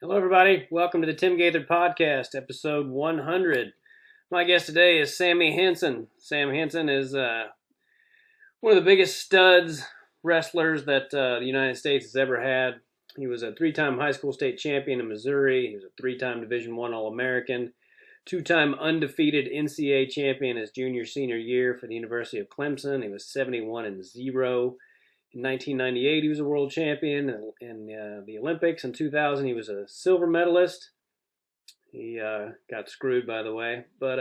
Hello, everybody. Welcome to the Tim Gaither Podcast, episode 100. My guest today is Sammie Henson. Sam Henson is one of the biggest studs wrestlers that the United States has ever had. He was a three-time high school state champion in Missouri. He was a three-time Division I All-American, two-time undefeated NCAA champion his junior-senior year for the University of Clemson. He was 71-0. In 1998, he was a world champion. In the Olympics in 2000, he was a silver medalist. He got screwed, by the way. But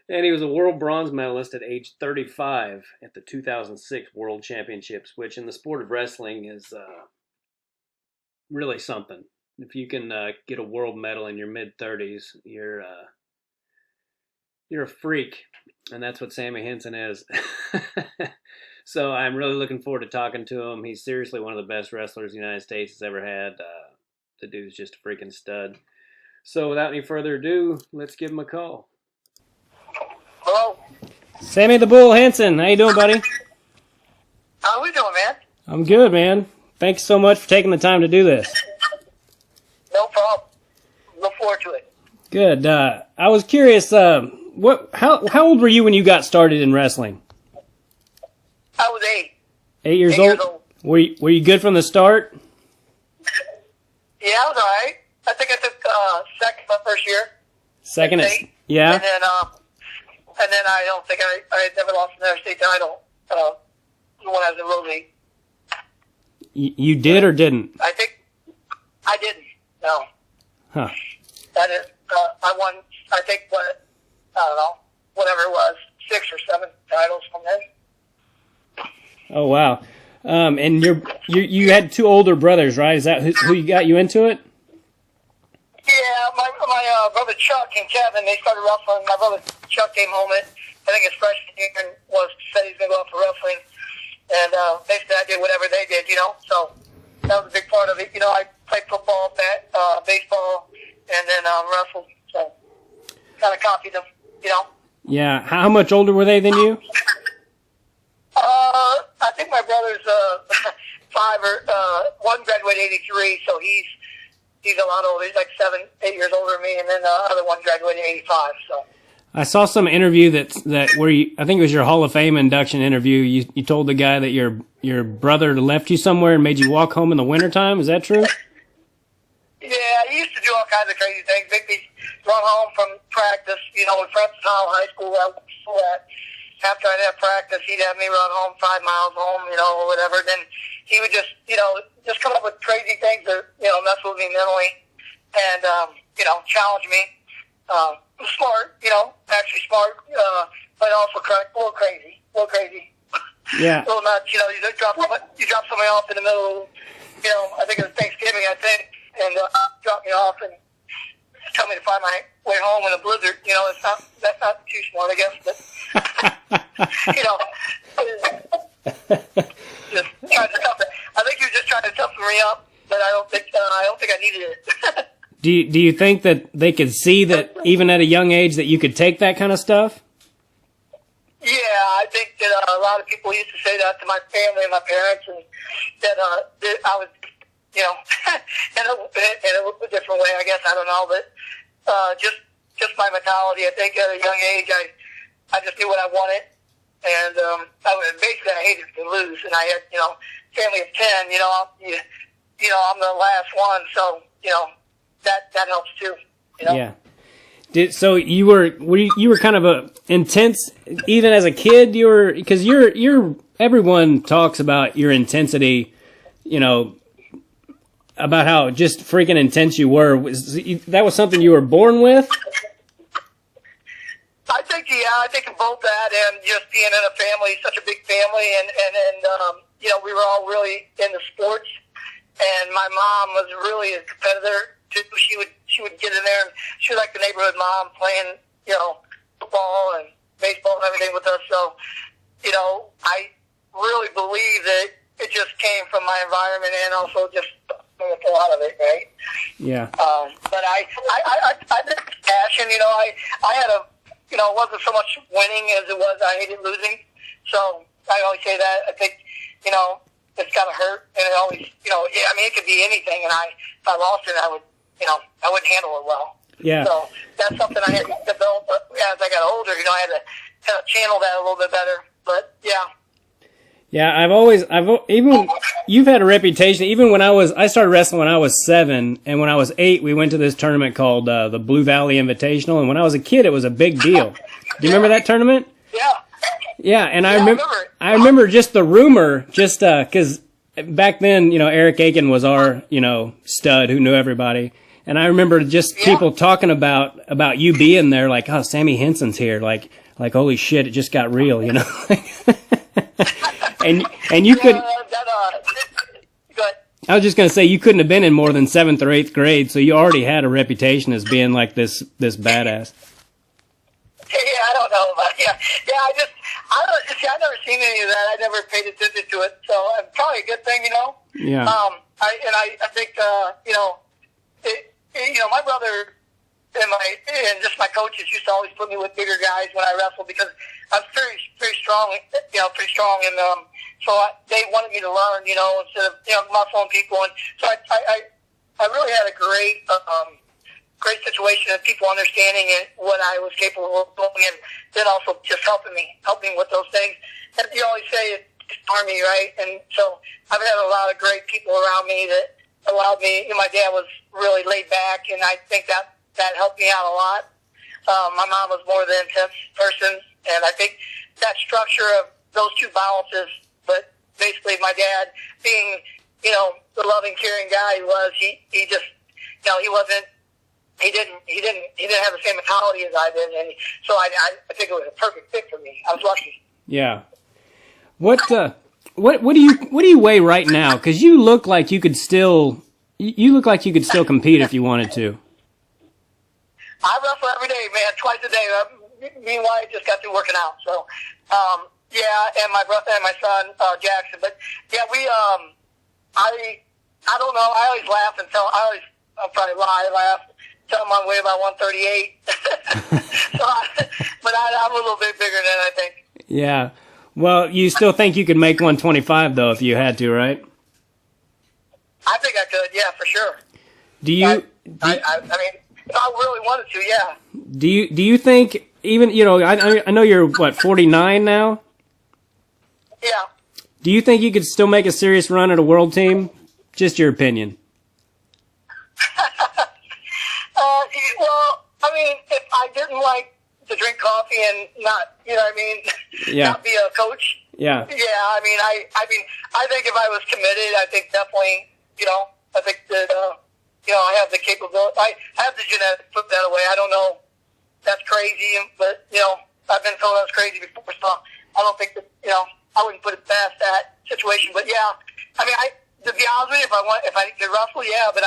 and he was a world bronze medalist at age 35 at the 2006 World Championships, which in the sport of wrestling is really something. If you can get a world medal in your mid-30s, you're a freak, and that's what Sammie Henson is. So I'm really looking forward to talking to him. He's seriously one of the best wrestlers the United States has ever had. The dude's just a freaking stud. So without any further ado, let's give him a call. Hello. Sammie the Bull Henson, how you doing, buddy? How we doing, man? I'm good, man. Thanks so much for taking the time to do this. No problem. Look forward to it. Good. I was curious, how old were you when you got started in wrestling? I was 8. 8 years 8 old? years old. Were you good from the start? Yeah, I was all right. I think I took second my first year. Second, yeah. And then I don't think I never lost another state title when I was in Little League. You did or didn't? I think I didn't. No. Huh. That is, I won. I think I don't know, whatever it was, 6 or 7 titles from then. Oh wow! And you had 2 older brothers, right? Is that who you got you into it? Yeah, my brother Chuck and Kevin, they started wrestling. My brother Chuck came home I think his freshman year and said he's going to go out for wrestling. And basically I did whatever they did, So that was a big part of it. I played football, baseball, and then wrestled. So kind of copied them, Yeah. How much older were they than you? I think my brother's 5 or 1 graduated 83, so he's a lot older. He's like 7, 8 years older than me, and then the other one graduated 85. So I saw some interview that where I think it was your Hall of Fame induction interview. You told the guy that your brother left you somewhere and made you walk home in the wintertime. Is that true? Yeah, he used to do all kinds of crazy things. Make me run home from practice. In Francis Hall High School, I was at. After I'd have practice, he'd have me run home 5 miles home, or whatever. Then he would just come up with crazy things that, mess with me mentally and, challenge me. Smart, actually smart, but also a little crazy. Yeah. A little nuts, you drop somebody off in the middle, I think it was Thanksgiving, and drop me off and tell me to find my way home in a blizzard. That's not too smart, I guess, but, just trying to toughen. I think he was just trying to toughen me up, but I don't think I needed it. Do you think that they could see that even at a young age that you could take that kind of stuff? Yeah, I think that a lot of people used to say that to my family and my parents, and that I was, in a different way, I guess. I don't know, but just my mentality. I think at a young age, I just knew what I wanted, and basically I hated to lose. And I had, family of 10. I'm the last one, so that helps too. Yeah. So you were kind of a intense even as a kid. Because everyone talks about your intensity, about how just freaking intense you were. That was something you were born with? I think both that and just being in a family, such a big family, and we were all really into sports, and my mom was really a competitor too. She would get in there, and she was like the neighborhood mom playing, football and baseball and everything with us. So, I really believe that it just came from my environment and also just a lot of it, right? Yeah. But I did passion. I had it wasn't so much winning as it was I hated losing. So I always say that. I think, it's got to hurt, and it always, yeah, I mean, it could be anything, and if I lost it, I wouldn't handle it well. Yeah. So that's something I had to develop as I got older. I had to kind of channel that a little bit better. But yeah. Yeah, even you've had a reputation. Even when I started wrestling when I was 7, and when I was 8, we went to this tournament called the Blue Valley Invitational. And when I was a kid, it was a big deal. Do you remember that tournament? Yeah. Yeah, and I remember just the rumor, just because back then, Eric Aiken was our, stud who knew everybody. And I remember just people talking about you being there, like, oh, Sammie Henson's here, like holy shit, it just got real, and you could. I was just gonna say you couldn't have been in more than 7th or 8th grade, so you already had a reputation as being like this badass. Yeah, I don't know about I've never seen any of that. I never paid attention to it, so it's probably a good thing, Yeah. I think my brother and just my coaches used to always put me with bigger guys when I wrestled because I was very, very strong, pretty strong, and so they wanted me to learn, instead of muscling people, and so I really had a great situation of people understanding what I was capable of doing, and then also just helping me with those things. And you always say it's Army, right? And so I've had a lot of great people around me that allowed me. My dad was really laid back, and I think that helped me out a lot. My mom was more the intense person, and I think that structure of those two balances. But basically, my dad being, the loving, caring guy he was, he just, he wasn't. He didn't have the same mentality as I did, and so I think it was a perfect fit for me. I was lucky. Yeah. What do you weigh right now? Because you look like you could still compete if you wanted to. I wrestle every day, man, twice a day. Meanwhile, I just got through working out. So, and my brother and my son Jackson. But yeah, I don't know. I always laugh and tell. I'll probably laugh. Tell them I weigh about 138. But I'm a little bit bigger than I think. Yeah. Well, you still think you could make 125 though, if you had to, right? I think I could. Yeah, for sure. Do you? I mean, if I really wanted to, yeah. Do you think even I know you're 49 now? Yeah. Do you think you could still make a serious run at a world team? Just your opinion. Well, I mean, if I didn't like to drink coffee and not, not be a coach. Yeah. Yeah, I mean, I think if I was committed, I think definitely, I think that, I have the capability. I have the genetics, put that away. I don't know. That's crazy, but, I've been told that's crazy before, so I don't think that, I wouldn't put it past that situation. But yeah, I mean, to be honest with you, if I could wrestle, yeah, but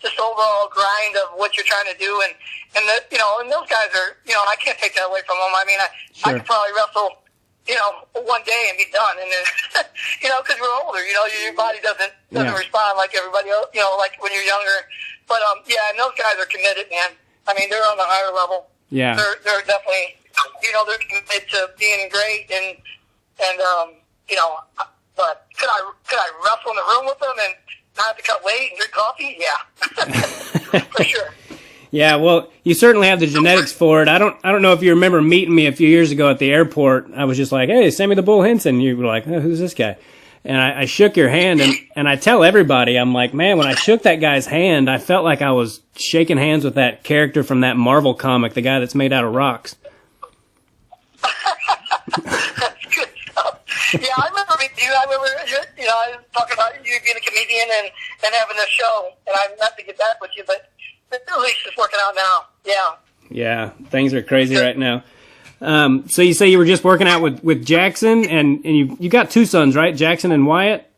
just overall grind of what you're trying to do, and those guys are, I can't take that away from them. I mean, I could probably wrestle, one day and be done, and then, because we're older, your body doesn't respond like everybody else, like when you're younger. But yeah, and those guys are committed, man. I mean, they're on the higher level. Yeah, they're definitely, they're committed to being great, and but could I wrestle in the room with them and not have to cut weight and drink coffee? Yeah, for sure. Yeah, well, you certainly have the genetics for it. I don't know if you remember meeting me a few years ago at the airport. I was just like, hey, Sammie the Bull Henson. You were like, oh, who's this guy? And I shook your hand, and I tell everybody, I'm like, man, when I shook that guy's hand, I felt like I was shaking hands with that character from that Marvel comic, the guy that's made out of rocks. That's good stuff. Yeah, I remember meeting you. I remember, I was talking about you being a comedian and having a show, and I'm not to get back with you, but at least it's working out now. Yeah. Yeah, things are crazy right now. So you say you were just working out with Jackson, and you got 2 sons, right? Jackson and Wyatt?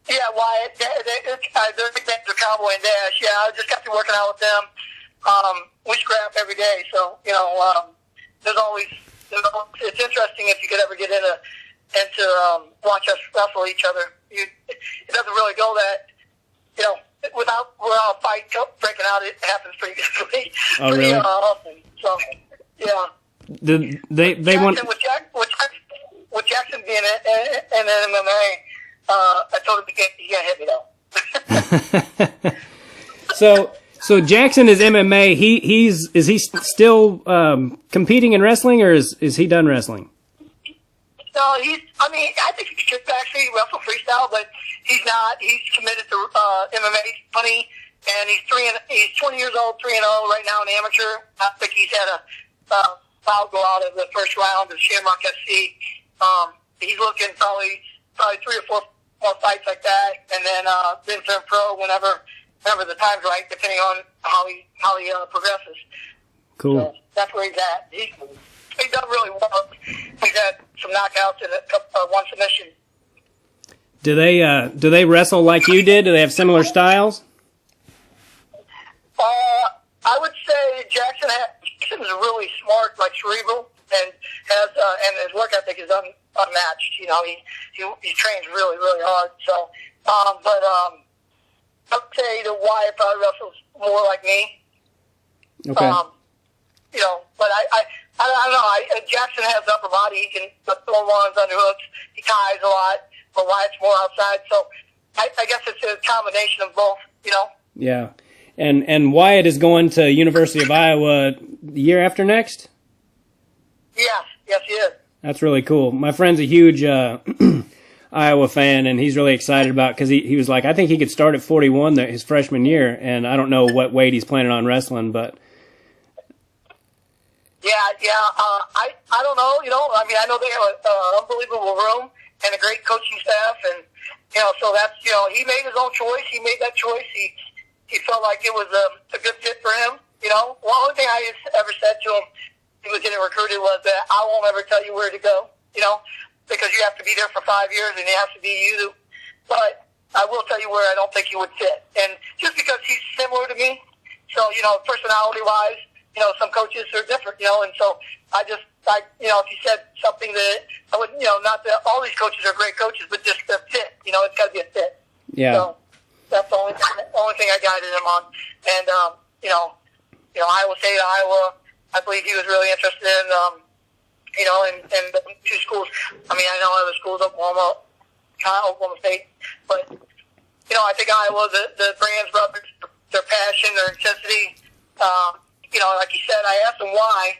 Yeah, Wyatt. Their nicknames are Cowboy and Dash. Yeah, I just got to working out with them. We scrap every day, so, there's always, it's interesting if you could ever get into watch us wrestle each other. It doesn't really go that, without a fight breaking out, it happens pretty quickly. Oh, really? Often. So, yeah. They Jackson, want with Jackson being an MMA, I told him he can't hit me though. So Jackson is MMA. Is he still competing in wrestling, or is he done wrestling? No, I think he should actually wrestle freestyle, but he's not. He's committed to MMA. He's funny, and he's 20 years old, 3-0 right now in amateur. I think he's had a foul go out of the first round of Shamrock FC. He's looking probably 3 or 4 more fights like that, and then turn pro whenever the time's right, depending on how he progresses. Cool. So that's where he's at. He's done really well. He's had some knockouts and one submission. Do they wrestle like you did? Do they have similar styles? I would say Jackson is really smart, like cerebral, and and his work ethic is unmatched. You know, he trains really, really hard. So, but I would say the Wyatt probably wrestles more like me. Okay. You know, but I don't know. Jackson has upper body. He can throw ones, underhooks. He ties a lot, but Wyatt's more outside. So I guess it's a combination of both, you know? Yeah. And Wyatt is going to University of Iowa the year after next? Yes, he is. That's really cool. My friend's a huge Iowa fan, and he's really excited about because he was like, I think he could start at 41 his freshman year, and I don't know what weight he's planning on wrestling, but... I don't know, you know, I mean, I know they have an unbelievable room and a great coaching staff, and, you know, so that's, you know, he made his own choice. He made that choice. He felt like it was a good fit for him, you know. Well, the only thing I ever said to him, he was getting recruited, was that I won't ever tell you where to go, you know, because you have to be there for 5 years and it has to be you. But I will tell you where I don't think he would fit. And just because he's similar to me, so, you know, personality-wise, you know, some coaches are different, you know, and so you know, if you said something that I would, you know, not that all these coaches are great coaches, but just the fit, you know, it's got to be a fit. Yeah. So that's the only thing I guided him on. And, you know, Iowa State, Iowa, I believe he was really interested in, you know, and the 2 schools. I mean, I know other schools, Oklahoma State, but, you know, I think Iowa, the Brands brothers, their passion, their intensity, you know, like he said, I asked him why,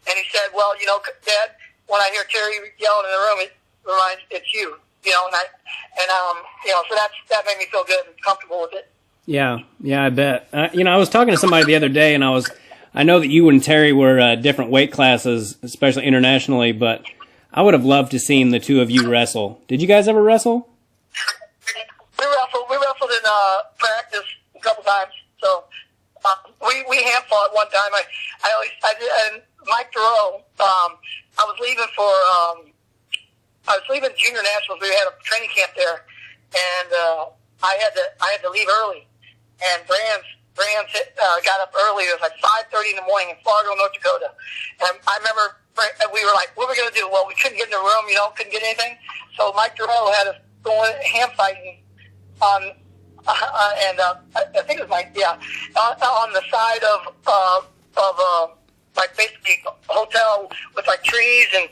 and he said, well, you know, Dad, when I hear Terry yelling in the room, it reminds it's you, you know, you know, so that made me feel good and comfortable with it. Yeah, I bet. You know, I was talking to somebody the other day, and I know that you and Terry were different weight classes, especially internationally, but I would have loved to seen the two of you wrestle. Did you guys ever wrestle? We wrestled in practice a couple times, so. We hand fought one time. I did, and Mike Thoreau, I was leaving junior nationals. We had a training camp there, and I had to leave early. And Brands got up early. It was like 5:30 in the morning in Fargo, North Dakota. And I remember we were like, what are we going to do? Well, we couldn't get in the room, you know, couldn't get anything. So Mike Thoreau had us going hand fighting on. And I think it was on the side of like basically a hotel with like trees and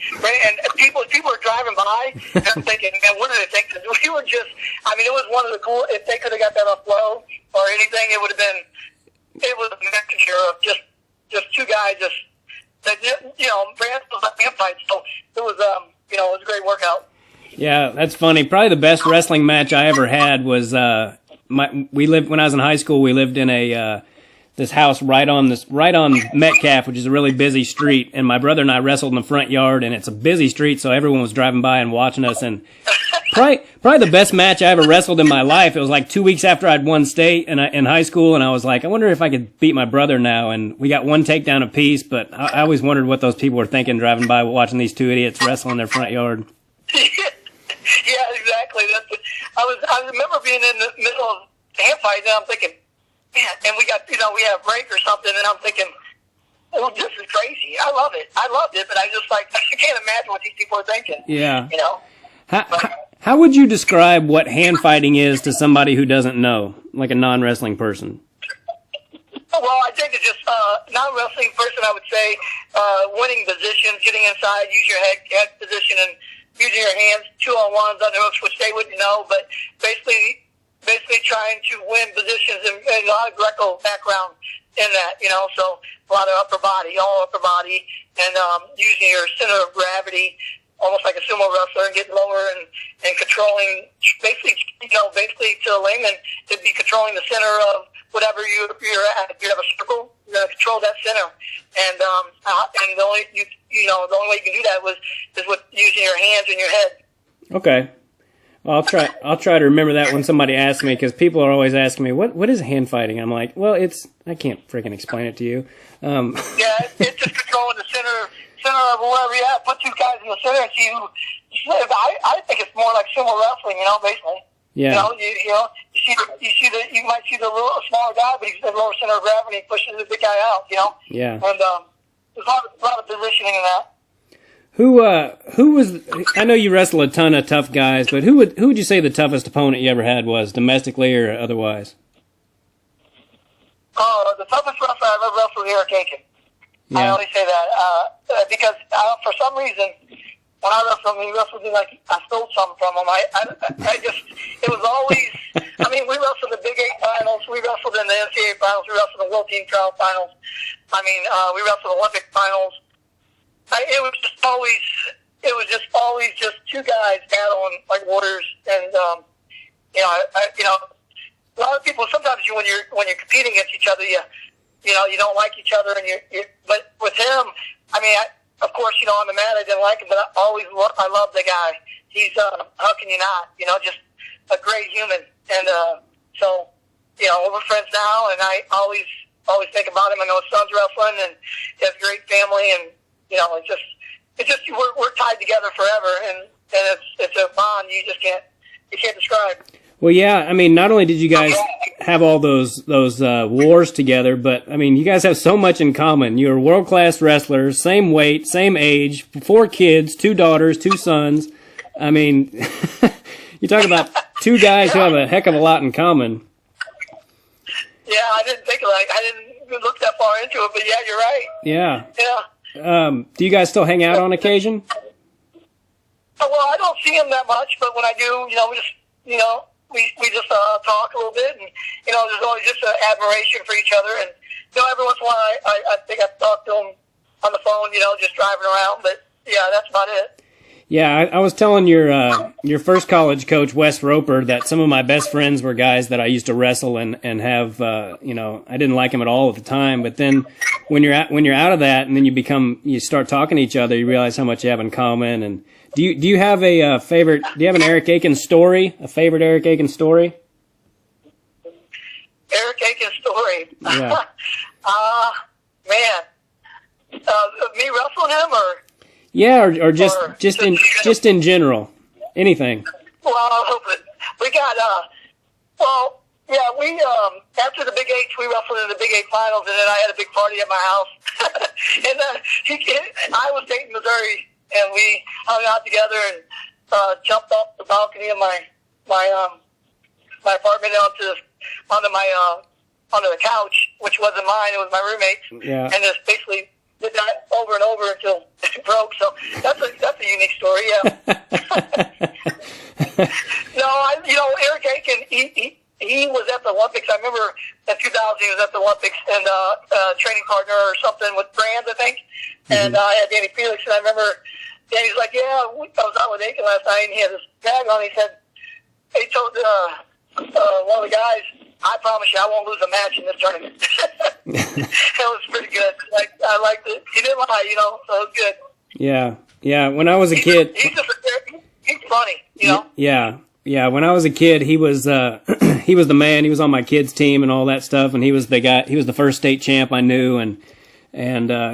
people were driving by, and I'm thinking, man, what do they think? Because we were just, I mean, it was one of the cool. If they could have got that on flow or anything, it was a mixture of just 2 guys you know, Brand was like hand fights, so it was you know, it was a great workout. Yeah, that's funny. Probably the best wrestling match I ever had was when I was in high school. We lived in this house right on Metcalf, which is a really busy street. And my brother and I wrestled in the front yard, and it's a busy street, so everyone was driving by and watching us. And probably the best match I ever wrestled in my life. It was like 2 weeks after I'd won state in high school, and I was like, I wonder if I could beat my brother now. And we got 1 takedown apiece, but I always wondered what those people were thinking driving by watching these 2 idiots wrestle in their front yard. Yeah, exactly. I remember being in the middle of hand fight, and I'm thinking, man, and we got, you know, we had a break or something, and I'm thinking, oh, this is crazy. I loved it, but I just like, I can't imagine what these people are thinking. Yeah. You know? How would you describe what hand fighting is to somebody who doesn't know, like a non-wrestling person? Well, I think it's just non-wrestling person, I would say, winning positions, getting inside, use your head position, and using your hands, 2-on-1s, which they wouldn't know, but basically trying to win positions and a lot of Greco background in that, so a lot of all upper body, and using your center of gravity, almost like a sumo wrestler, and getting lower and controlling, basically to a layman, it'd be controlling the center of whatever you're at. If you have a circle, you're going to control that center, and the only way you can do that is with using your hands and your head. Okay. Well, I'll try to remember that when somebody asks me, because people are always asking me, what is hand fighting? I'm like, well, I can't freaking explain it to you. Yeah, it's just controlling the center of wherever you're at. Put two guys in the center and see who. I think it's more like sumo wrestling, basically. Yeah. You might see the little smaller guy, but he's the lower center of gravity, pushing the big guy out. Yeah. And there's a lot of positioning in that. Who was? I know you wrestle a ton of tough guys, but who would you say the toughest opponent you ever had was, domestically or otherwise? The toughest wrestler I've ever wrestled was Eric Aiken. Yeah. I only say that because for some reason, when I wrestled him, he wrestled me like I stole something from him. It was always. I mean, we wrestled the Big 8 finals. We wrestled in the NCAA finals. We wrestled the World Team Trial finals. I mean, we wrestled the Olympic finals. It was just always just two guys battling like warriors, and a lot of people sometimes when you're competing against each other, you don't like each other, but with him, I mean, of course, on the mat I didn't like him, but I love the guy. He's how can you not? Just a great human, and so we're friends now, and I always think about him. I know his son's wrestling, and he has a great family, and it's just we're tied together forever, and it's a bond you can't describe. Well, yeah, I mean, not only did you guys have all those wars together, but I mean, you guys have so much in common. You're world-class wrestlers, same weight, same age, 4 kids, 2 daughters, 2 sons. I mean, you talk about two guys who have a heck of a lot in common. Yeah, I didn't look that far into it, but yeah, you're right. Yeah. Yeah. Do you guys still hang out on occasion? Well, I don't see him that much, but when I do, we just talk a little bit, and there's always just an admiration for each other, and every once in a while I think I've talked to him on the phone, just driving around, but yeah, that's about it. Yeah, I was telling your first college coach, Wes Roper, that some of my best friends were guys that I used to wrestle and have, I didn't like them at all at the time. But then when you're out of that, and then you start talking to each other, you realize how much you have in common. And do you have a favorite? Do you have an Eric Aiken story? A favorite Eric Aiken story? Eric Aiken story. Yeah. Man, me wrestling him or? Yeah, or just in general, anything. Well, we got we after the Big 8, we wrestled in the Big 8 finals, and then I had a big party at my house, and I was dating Missouri, and we hung out together and jumped off the balcony of my apartment onto the couch, which wasn't mine; it was my roommate's, Yeah. and just basically did that over and over until it broke. So that's a unique story. Yeah. No, Eric Aiken, he was at the Olympics. I remember in 2000 he was at the Olympics, and training partner or something with Brand, I think. And I had Danny Felix, and I remember Danny's like, "Yeah, I was out with Aiken last night, and he had this bag on. He told one of the guys, I promise you, I won't lose a match in this tournament." That was pretty good. I liked it. He didn't lie, so it was good. Yeah. When I was a kid, he's funny, Yeah. When I was a kid, he was he was the man. He was on my kids' team and all that stuff, and he was the guy. He was the first state champ I knew, and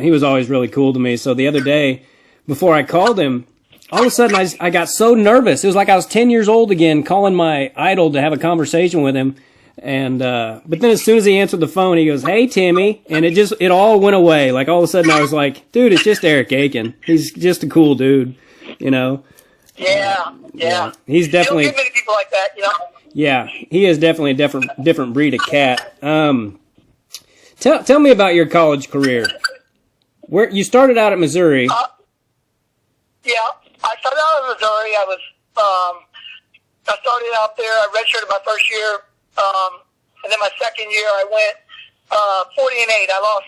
he was always really cool to me. So the other day, before I called him, all of a sudden I got so nervous. It was like I was 10 years old again, calling my idol to have a conversation with him. And but then as soon as he answered the phone, he goes, "Hey, Timmy," and it all went away. Like all of a sudden, I was like, "Dude, it's just Eric Aiken. He's just a cool dude, Yeah. He's definitely. You don't get many people like that, Yeah, he is definitely a different breed of cat. Tell me about your college career. Where you started out at Missouri? Yeah, I started out in Missouri. I started out there. I redshirted my first year, and then my second year I went 40-8. I lost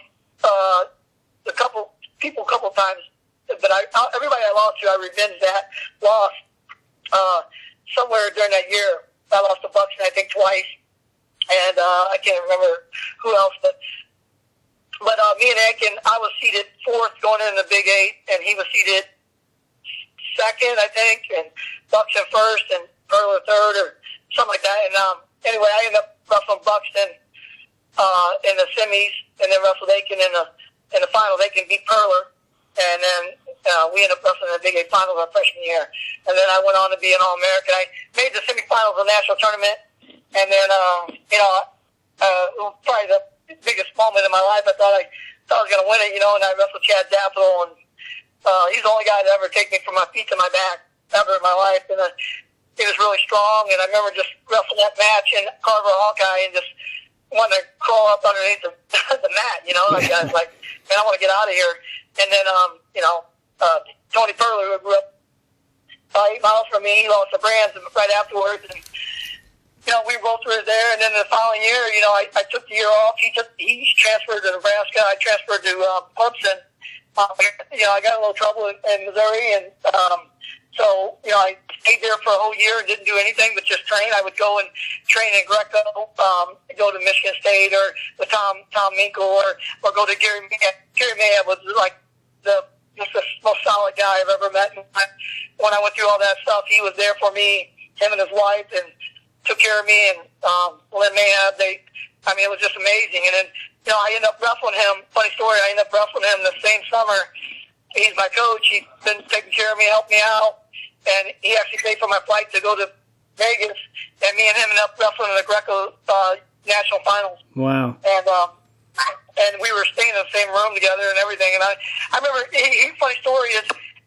a couple times, but everybody I lost to, I revenged that loss. Somewhere during that year, I lost to Buxton, I think, twice, and I can't remember who else, but me and Aiken, I was seeded fourth going into the Big 8, and he was seeded second, I think, and Buxton first, and Perler third, or something like that. And anyway, I ended up wrestling Buxton in the semis, and then wrestled Aiken in the finals. Aiken beat Perler, and then we ended up wrestling in the Big 8 finals our freshman year. And then I went on to be an All-American. I made the semifinals of the national tournament, and then probably the biggest moment in my life. I thought I was going to win it, and I wrestled Chad Daffodil, and he's the only guy to ever take me from my feet to my back ever in my life, and he was really strong. And I remember just wrestling that match in Carver Hawkeye and just wanting to crawl up underneath the mat, like I was like, man, I want to get out of here. And then Tony Perler, who grew up 8 miles from me, he lost the Brands right afterwards, and we both were there. And then the following year, I took the year off. He transferred to Nebraska. I transferred to Clemson. I got a little trouble in Missouri, and so I stayed there for a whole year and didn't do anything but just train. I would go and train in Greco, go to Michigan State or with Tom Minkle, or go to Gary Mayab. Gary Mayab was like just the most solid guy I've ever met. And when I went through all that stuff, he was there for me, him and his wife, and took care of me. And Lynn Mayab, it was just amazing. And then I ended up wrestling him. Funny story, I ended up wrestling him the same summer. He's my coach. He's been taking care of me, helped me out, and he actually paid for my flight to go to Vegas. And me and him ended up wrestling in the Greco national finals. Wow. And we were staying in the same room together and everything. And I remember, funny story is,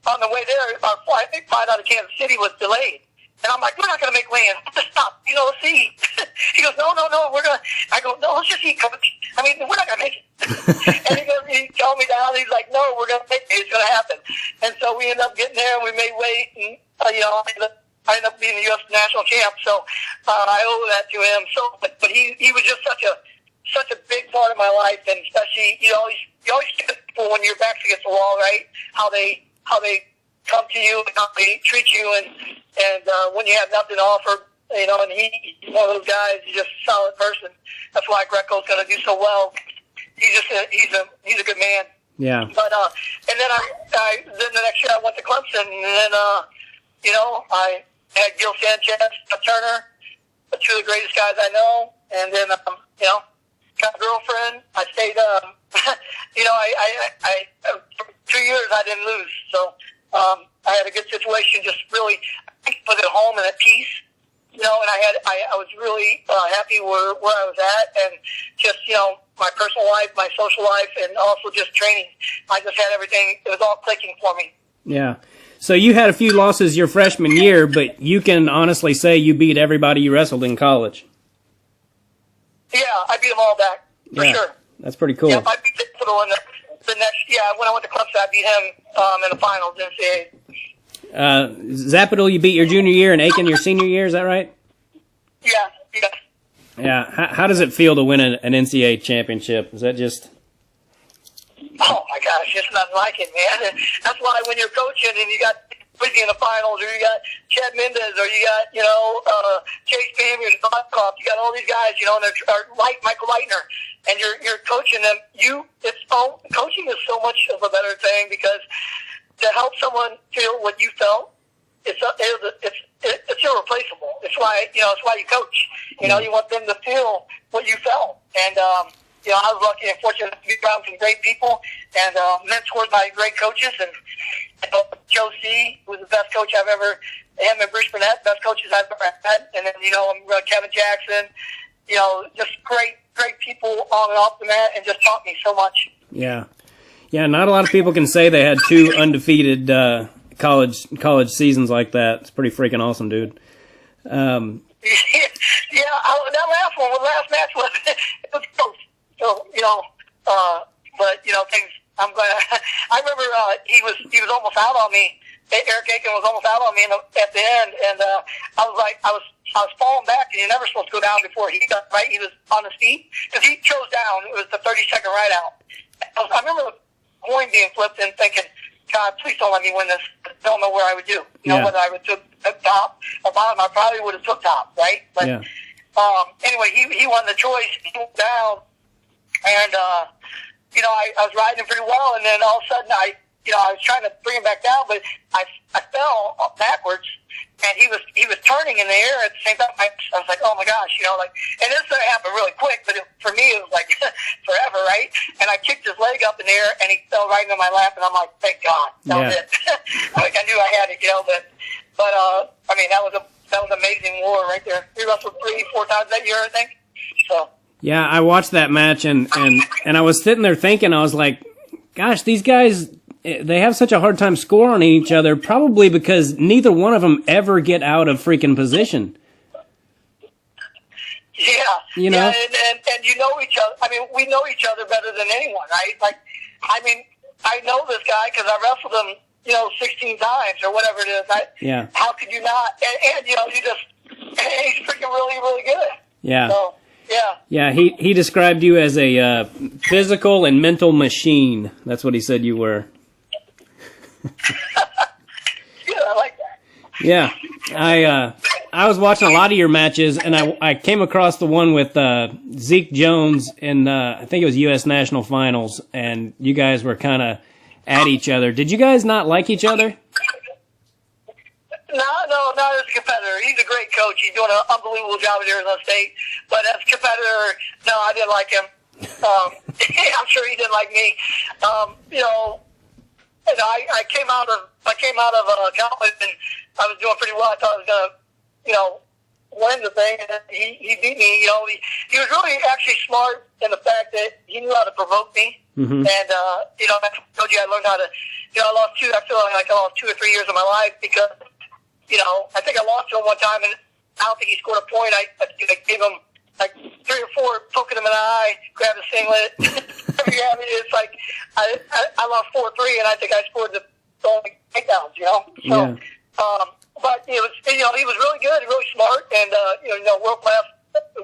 on the way there, our flight out of Kansas City was delayed. And I'm like, we're not going to make land. Just stop. Let's see. He goes, no, we're going to. I go, no, let's just eat, coach. We're not going to make it. And he calmed me down. He's like, no, we're going to make it. It's going to happen. And so we ended up getting there, and we made weight. And, I ended up being the U.S. national champ. So I owe that to him. So, but he was just such a big part of my life. And especially, you always get people when your back's against the wall, right? How they come to you and how they treat you, and when you have nothing to offer, and he's one of those guys. He's just a solid person. That's why Greco's going to do so well. He's a good man. Yeah. But and then then the next year I went to Clemson, and then I had Gil Sanchez, Turner, two of the greatest guys I know, and then got a girlfriend. I stayed. I for 2 years I didn't lose, so. I had a good situation, just really put it home and at peace, and I was really happy where I was at, and just, my personal life, my social life, and also just training. I just had everything. It was all clicking for me. Yeah. So you had a few losses your freshman year, but you can honestly say you beat everybody you wrestled in college. Yeah, I beat them all back, for sure. That's pretty cool. Yeah, I beat the next, when I went to Clemson, I beat him in the finals in NCAA. Zappidel, you beat your junior year, and Aiken your senior year. Is that right? Yeah. Yeah. How does it feel to win an NCAA championship? Is that just? Oh my gosh, it's nothing like it, man. That's why when you're coaching and you got Quizzy in the finals, or you got Chad Mendez, or you got Chase Pammy and Botkoff, you got all these guys, and they're Michael Leitner, and you're coaching them. Coaching is so much of a better thing, because to help someone feel what you felt, it's irreplaceable. It's why you coach. You want them to feel what you felt. And I was lucky and fortunate to be around some great people and mentored by great coaches. And Joe C. was the best coach I've ever. Him and Bruce Burnett, best coaches I've ever had. And then Kevin Jackson. Just great people on and off the mat, and just taught me so much. Yeah. Yeah, not a lot of people can say they had two undefeated college seasons like that. It's pretty freaking awesome, dude. That last match was close. So but things. I'm glad. I remember he was almost out on me Eric Aiken was almost out on me at the end, and I was falling back, and you're never supposed to go down before he got right. He was on his feet because he chose down. It was the 30-second ride out. I remember the coin being flipped and thinking, God, please don't let me win this. Don't know where I would do. Whether I would took top or bottom. I probably would have took top, right? But anyway, he won the choice. He went down, and I was riding him pretty well, and then all of a sudden I was trying to bring him back down, but I fell backwards, and he was turning in the air at the same time. I was like, oh my gosh, and this happened really quick, but for me it was like forever, right? And I kicked his leg up in the air, and he fell right into my lap, and I'm like, thank God, that was it. Like I knew I had it, but I mean that was an amazing war right there. We wrestled 3-4 times that year, I think. So. Yeah, I watched that match, and I was sitting there thinking, I was like, gosh, these guys, they have such a hard time scoring each other, probably because neither one of them ever get out of freaking position. Yeah. Yeah, and you know each other. I mean, we know each other better than anyone, right? Like, I mean, I know this guy because I wrestled him, 16 times or whatever it is. How could you not? And he's freaking really, really good. Yeah. So, yeah. Yeah, he described you as a physical and mental machine. That's what he said you were. Yeah, I like that. Yeah, I was watching a lot of your matches, and I came across the one with Zeke Jones in I think it was U.S. National Finals, and you guys were kind of at each other. Did you guys not like each other? No, not as a competitor. He's a great coach. He's doing an unbelievable job at Arizona State. But as a competitor, no, I didn't like him. I'm sure he didn't like me. And I came out of college and I was doing pretty well. I thought I was gonna, win the thing, and he beat me. He was really actually smart in the fact that he knew how to provoke me. Mm-hmm. And I told you I learned how to. I feel like I lost 2 or 3 years of my life because. I think I lost to him one time, and I don't think he scored a point. I gave him like 3 or 4, poking him in the eye, grabbed a singlet. It's like I lost 4-3, and I think I scored the only takedowns. So, but it was he was really good, really smart, and world class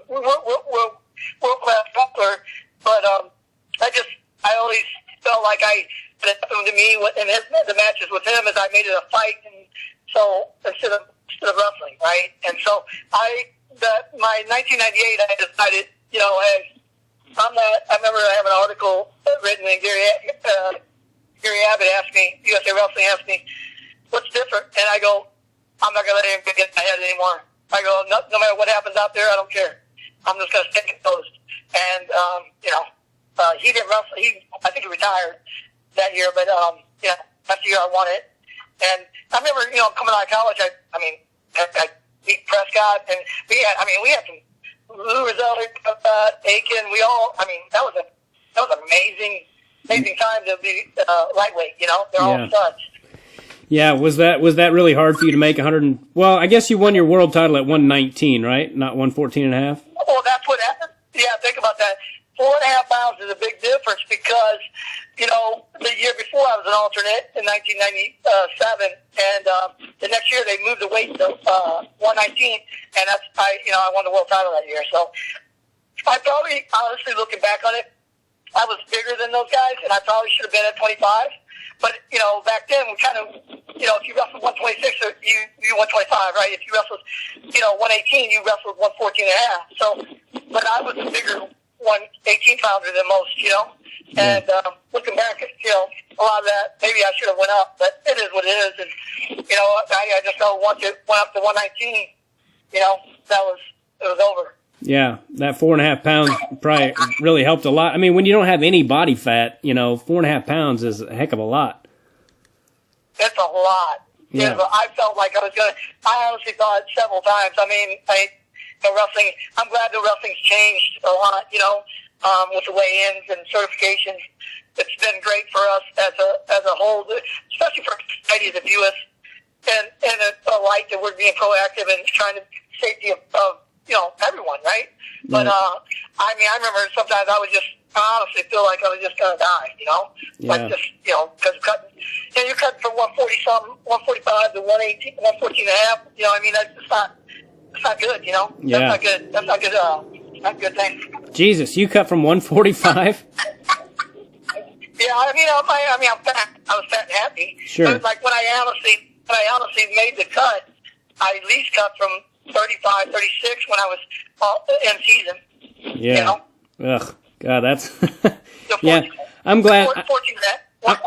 wrestler. But I always felt like it happened to me in the matches with him as I made it a fight and. So instead of wrestling, right? And so my 1998, I decided, hey, I'm not. I remember I have an article written, and Gary Abbott asked me, USA Wrestling asked me, what's different? And I go, I'm not gonna let him get in my head anymore. I go, no matter what happens out there, I don't care. I'm just gonna stay composed. And he didn't wrestle. I think he retired that year, but that's the year I won it. And I remember, coming out of college, I beat Prescott, and we had some Lou Rizzo, Aiken, that was an amazing time to be lightweight, they're all studs. Yeah, was that really hard for you to make 100? Well, I guess you won your world title at 119, right? Not 114.5? Well, that's what happened. Yeah, think about that. 4.5 pounds is a big difference because, the year before I was an alternate in 1997, and the next year they moved the weight to 119, and I won the world title that year. So I probably, honestly, looking back on it, I was bigger than those guys, and I probably should have been at 25. But, back then, we kind of, if you wrestled 126, you 125, right? If you wrestled, 118, you wrestled 114 and a half. So, but I was a bigger 118 pounder than most, and looking back at, a lot of that, maybe I should have went up, but it is what it is. And, I just know once it went up to 119, it was over. Yeah, that 4.5 pounds probably really helped a lot. I mean, when you don't have any body fat, 4.5 pounds is a heck of a lot. It's a lot. Yeah. I felt like I honestly thought several times. I mean, wrestling, I'm glad the wrestling's changed a lot, with the weigh-ins and certifications. It's been great for us as a whole, especially for society that view us in a light that we're being proactive and trying to safety of everyone, right? But I remember sometimes I would just I honestly feel like I was just going to die, Yeah. Like just, because you're cutting from 140 something, 145 to 118, 114 and a half. I mean, that's not good, Yeah. That's not good. That's not good. Not a good thing. Jesus, you cut from 145? Yeah, I'm fat. I was fat and happy. Sure. But like when I honestly made the cut, I at least cut from 35, 36 when I was in season. Yeah. Ugh. God, that's... So yeah. 14, I'm glad... 14 that.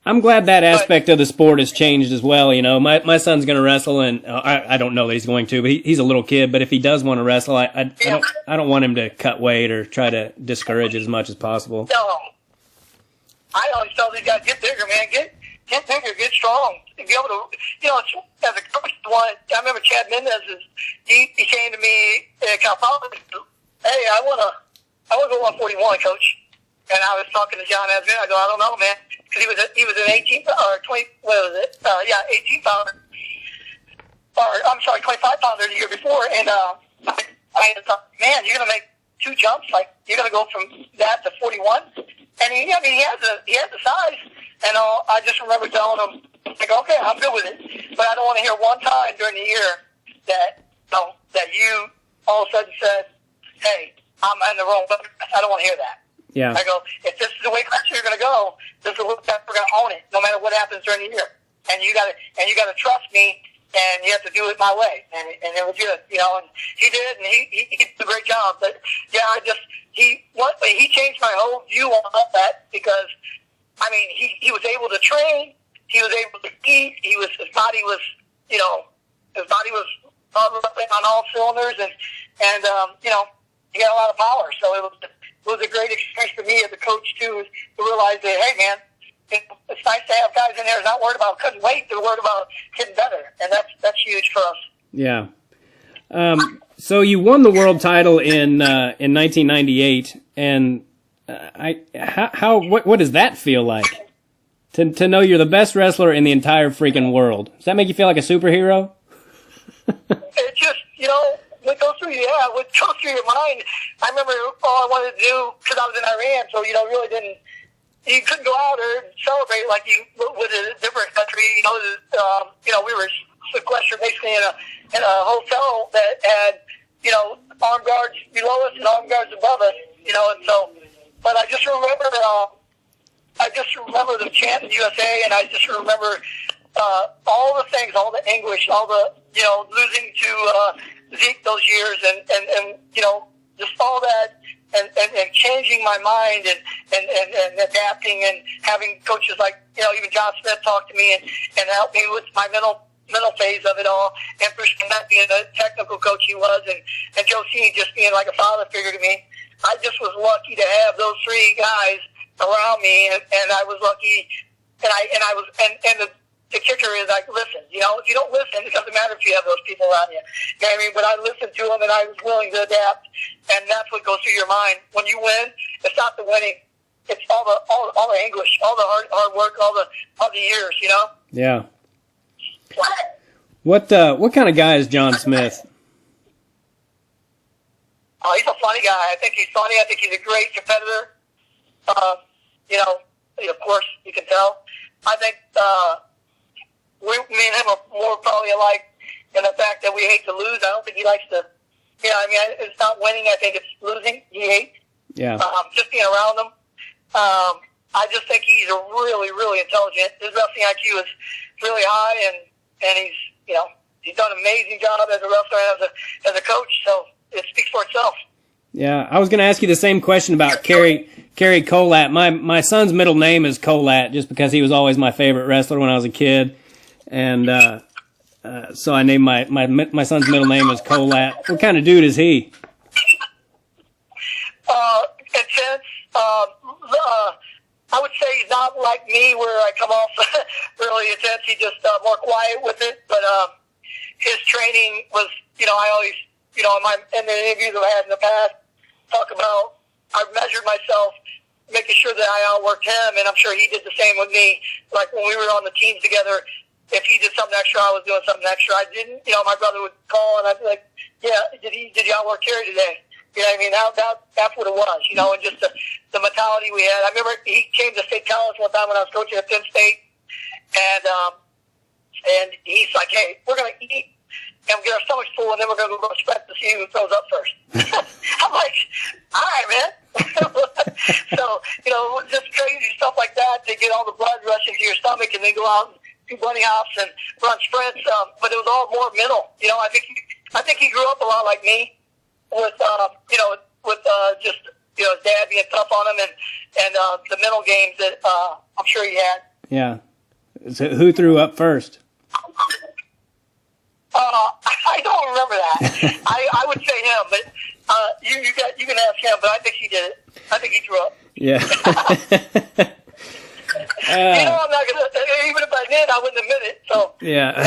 I'm glad that aspect of the sport has changed as well. My son's going to wrestle, and I don't know that he's going to, but he's a little kid. But if he does want to wrestle, I don't want him to cut weight or try to discourage it as much as possible. No. I always tell these guys, get bigger, man. Get bigger, get strong. To be able to, as a coach, I remember Chad Mendez, he came to me at Cal Poly. Hey, I want to go 141, coach. And I was talking to John Asman. I go, I don't know, man, because he was an 18 or 20. What was it? 18 pounder. Or I'm sorry, 25 pounder the year before. And I thought, man, you're gonna make 2 jumps. Like you're gonna go from that to 41. And he has the size. And I just remember telling him, like, okay, I'm good with it, but I don't want to hear one time during the year that you all of a sudden said, hey, I'm in the wrong book. I don't want to hear that. Yeah. I go, if this is the way you're going to go, this is the way we're going to own it, no matter what happens during the year. And you got to trust me, and you have to do it my way. And it was good, And he did, and he did a great job. But yeah, he changed my whole view on that because, I mean, he was able to train, he was able to eat, his body was on all cylinders, and he had a lot of power. So it was a great experience for me as a coach too, to realize that, hey man, it's nice to have guys in there who's not worried about cutting weight, they're worried about getting better, and that's huge for us. Yeah. So you won the world title in 1998, and what does that feel like? To know you're the best wrestler in the entire freaking world. Does that make you feel like a superhero? It just, what goes through your mind. I remember all I wanted to do, because I was in Iran, so, really you couldn't go out or celebrate like you would in a different country. We were sequestered basically in a hotel that had, armed guards below us and armed guards above us, and so, but I just remember the chant in USA, and I just remember all the things, all the anguish, all the, losing to Zeke those years, and just all that, and changing my mind, and adapting, and having coaches like, even John Smith talk to me and help me with my mental phase of it all, and Bruce Connett being a technical coach he was, and Joe C just being like a father figure to me. I just was lucky to have those 3 guys around me, and I was lucky, the kicker is, like, listen, if you don't listen, it doesn't matter if you have those people around you. You know what I mean? But I listened to them, and I was willing to adapt, and that's what goes through your mind. When you win, it's not the winning. It's all the anguish, all the hard work, all the years, Yeah. What kind of guy is John Smith? Oh, he's a funny guy. I think he's funny. I think he's a great competitor. Of course, you can tell. I think me and him are more probably alike in the fact that we hate to lose. I don't think he likes to. It's not winning. I think it's losing. He hates. Yeah. Just being around him. I just think he's a really, really intelligent. His wrestling IQ is really high, and he's done an amazing job as a wrestler, as a coach. So it speaks for itself. Yeah, I was going to ask you the same question about Kerry Colat. My son's middle name is Colat just because he was always my favorite wrestler when I was a kid, and so I named my son's middle name is Colat. What kind of dude is he? Intense. I would say he's not like me, where I come off really intense. He's just more quiet with it. But his training was, I always, in the interviews I've had in the past, talk about, I measured myself, making sure that I outworked him, and I'm sure he did the same with me. Like when we were on the teams together, if he did something extra, I was doing something extra. I didn't, my brother would call, and I'd be like, yeah, did you outwork Kerry today? You know what I mean? That's what it was, and just the mentality we had. I remember he came to State College one time when I was coaching at Penn State, and he's like, "Hey, we're going to eat and get our stomachs full, and then we're going to go spread to see who throws up first." I'm like, "All right, man." So, just crazy stuff like that to get all the blood rushing to your stomach, and then go out and do bunny hops and run sprints. But it was all more mental. I think he grew up a lot like me, with just his dad being tough on him, and the mental games that I'm sure he had. Yeah. So who threw up first? I don't remember that. I would say him, but you can ask him. But I think he did it. I think he threw up. Yeah. I'm not gonna. Even if I did, I wouldn't admit it. So. Yeah.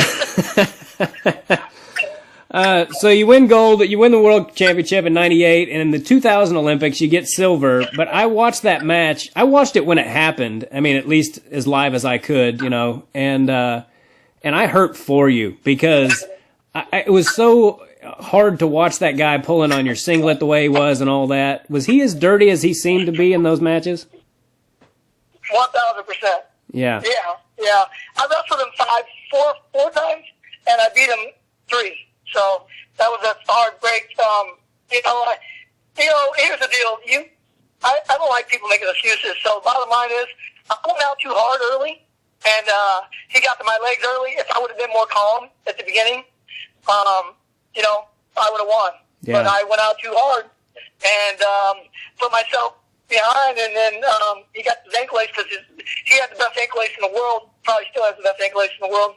So you win gold. You win the world championship in '98, and in the 2000 Olympics, you get silver. But I watched that match. I watched it when it happened. I mean, at least as live as I could, and I hurt for you because it was so hard to watch that guy pulling on your singlet the way he was and all that. Was he as dirty as he seemed to be in those matches? 1,000%. Yeah. Yeah. I wrestled him four times, and I beat him 3. So that was a hard break. Here's the deal. I don't like people making excuses. So bottom line is, I went out too hard early, and he got to my legs early. If I would have been more calm at the beginning, I would have won. Yeah. But I went out too hard and put myself behind, and then he got the ankle lace because he had the best ankle lace in the world. Probably still has the best ankle lace in the world.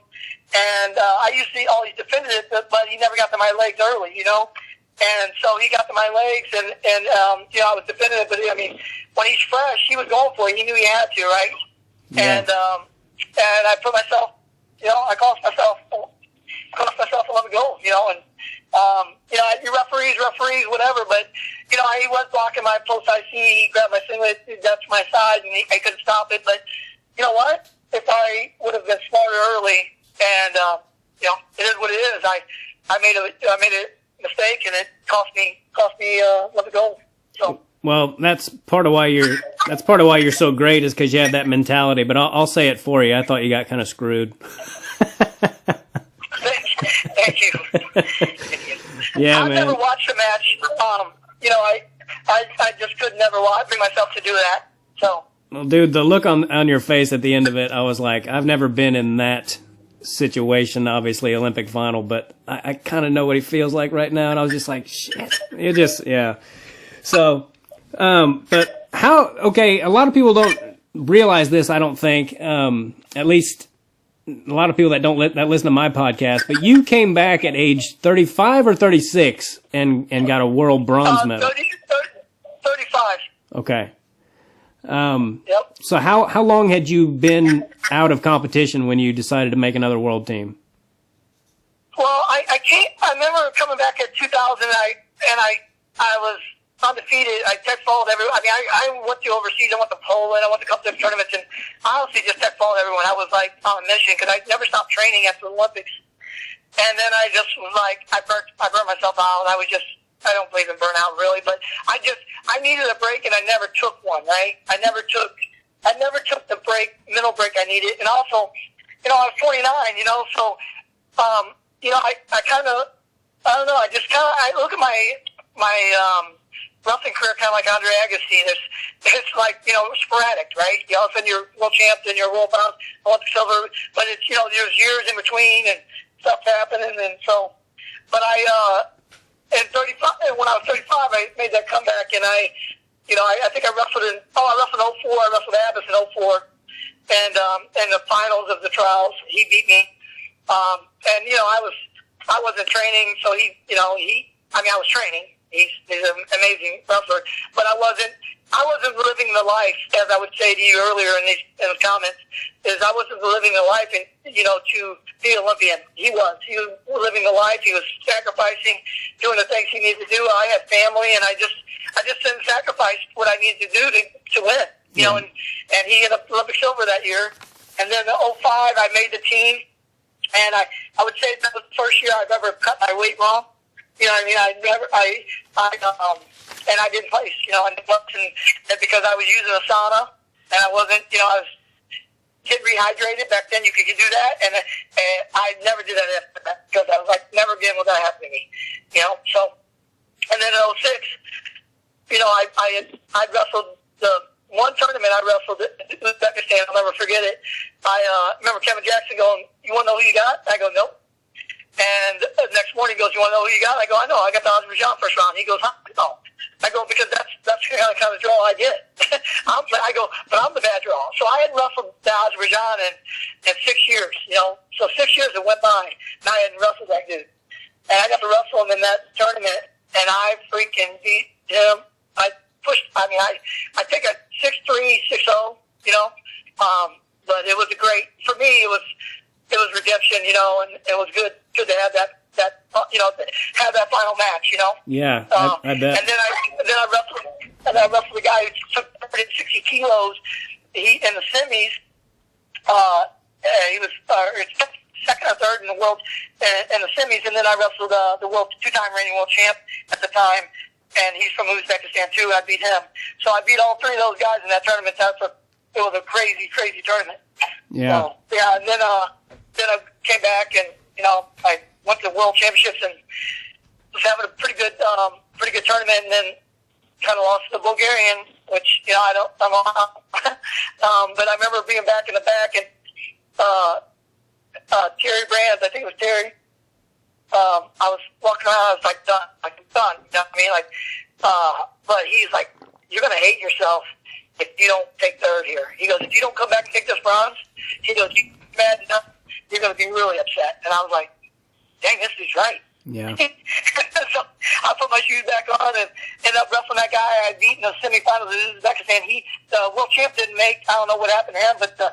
And I usually always defended it, but he never got to my legs early, And so he got to my legs, and I was defending it. But I mean, when he's fresh, he was going for it. He knew he had to, right? Yeah. And I put myself, I cost myself 11 goals, and your referees, whatever. But he was blocking my post IC. He grabbed my singlet, that's my side, and I couldn't stop it. But you know what? If I would have been smarter early, and it is what it is. I made a mistake, and it cost me 11 goals. So. Well, that's part of why you're so great is because you have that mentality. But I'll say it for you. I thought you got kind of screwed. Thank you. Yeah, I've man. never watched a match. I just could never bring myself to do that. So. Well, dude, the look on your face at the end of it, I was like, I've never been in that situation, obviously Olympic final, but I kind of know what he feels like right now, and I was just like, shit. It just, yeah. So, but a lot of people don't realize this, I don't think, at least a lot of people that listen to my podcast, but you came back at age 35 or 36 and got a world bronze medal. 35. Okay. Yep. So how long had you been out of competition when you decided to make another world team? Well, I remember coming back at 2000, and I was undefeated. I followed everyone. I mean, I went to overseas. I went to Poland. I went to a couple different tournaments, and I honestly just followed everyone. I was like on a mission because I never stopped training after the Olympics. And then I just was like, I burnt myself out. I don't believe in burnout really, but I needed a break, and I never took one, right? I never took the mental break I needed. And also, I was 49, so, I kind of, I don't know, I look at my wrestling career kind of like Andre Agassi. It's like, sporadic, right? All of a sudden you're world champ, then you're world bound, Olympic silver, but it's, there's years in between and stuff happening, and so, but when I was 35, I made that comeback, and I think I wrestled in 04. I wrestled Abbas in 04, and in the finals of the trials, he beat me. I wasn't training, so I was training. He's an amazing wrestler, but I wasn't living the life, as I would say to you earlier in the comments, is I wasn't living the life to be an Olympian. He was living the life. He was sacrificing, doing the things he needed to do. I had family, and I just didn't sacrifice what I needed to do to win. And he ended up Olympic silver that year. And then in 05, I made the team, and I would say that was the first year I've ever cut my weight wrong. You know what I mean? And I didn't place, and because I was using a sauna and I wasn't, I was getting rehydrated. Back then you could do that, and I never did that after that because I was like, never again will that happen to me, So, and then in '06, I wrestled the one tournament I wrestled in Uzbekistan. I'll never forget it. I remember Kevin Jackson going, "You want to know who you got?" I go, "Nope." And the next morning he goes, "You want to know who you got?" I go, "I know. I got the Azerbaijan first round." He goes, "Huh? No." I go, "Because that's the kind of draw I get." I go, "But I'm the bad draw." So I had wrestled the Azerbaijan in 6 years, So 6 years it went by, and I hadn't wrestled that dude. And I got to wrestle him in that tournament, and I freaking beat him. I take a 6-3, 6-0, but it was for me, it was redemption, and it was good to have that have that final match, Yeah, I bet. And then I wrestled the guy who took 160 kilos. He in the semis. He was second or third in the world in the semis, and then I wrestled the world two-time reigning world champ at the time, and he's from Uzbekistan too. I beat him, so I beat all three of those guys in that tournament. It was a crazy, crazy tournament. Yeah. So, and then I came back and I went to the World Championships and was having a pretty good tournament, and then kind of lost to the Bulgarian, which I don't know how. But I remember being back in the back and Terry Brands, I think it was Terry. I was walking around, I was like done, I'm done. You know what I mean? But he's like, "You're gonna hate yourself if you don't take third here." He goes, "If you don't come back and take this bronze," he goes, "you mad enough, you're going to be really upset." And I was like, "Dang, this is right." Yeah. So I put my shoes back on and ended up wrestling that guy I had beaten in the semifinals in Uzbekistan. The world champ didn't make, I don't know what happened to him, but the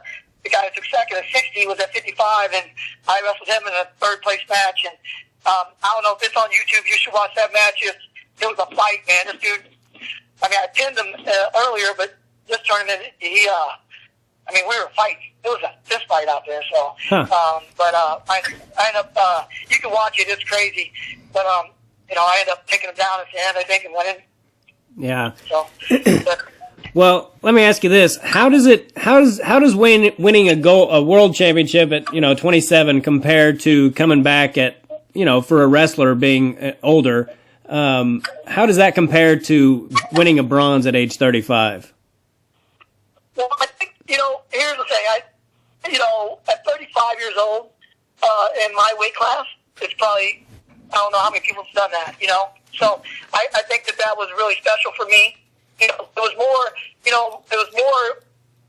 guy who took second at 60 was at 55, and I wrestled him in a third place match. And I don't know if it's on YouTube. You should watch that match. It was a fight, man. This dude, I pinned him earlier, but this tournament, we were fighting. It was a fist fight out there. So, but I ended up. You can watch it. It's crazy. But I ended up taking him down at the end, I think, and winning. Yeah. So. Well, let me ask you this: how does winning a world championship at 27 compare to coming back at for a wrestler being older? How does that compare to winning a bronze at age 35? Well, I think, here's the thing. At 35 years old, in my weight class, it's probably, I don't know how many people have done that, So I think that was really special for me. It was more,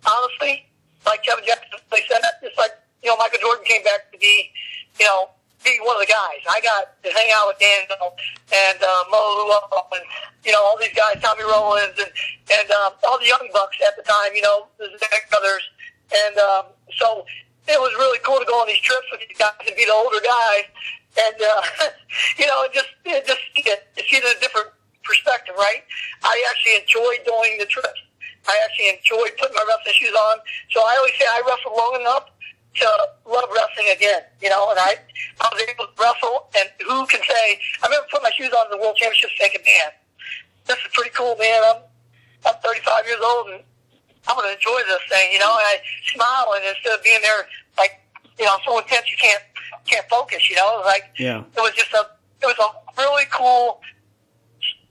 honestly, like Kevin Jackson said, it's like, Michael Jordan came back to be one of the guys. I got to hang out with Daniel and Mo Luo and all these guys, Tommy Rollins and all the young bucks at the time. The Zach brothers, and so it was really cool to go on these trips with these guys and be the older guys, and it's in a different perspective, right? I actually enjoyed doing the trips. I actually enjoyed putting my wrestling shoes on. So I always say I wrestled long enough to love wrestling again, and I was able to wrestle, and who can say, I remember putting my shoes on in the World Championships thinking, man, this is pretty cool, man. I'm 35 years old, and I'm going to enjoy this thing, and I smile, and instead of being there, like, so intense you can't focus, it was like, yeah. It was a really cool,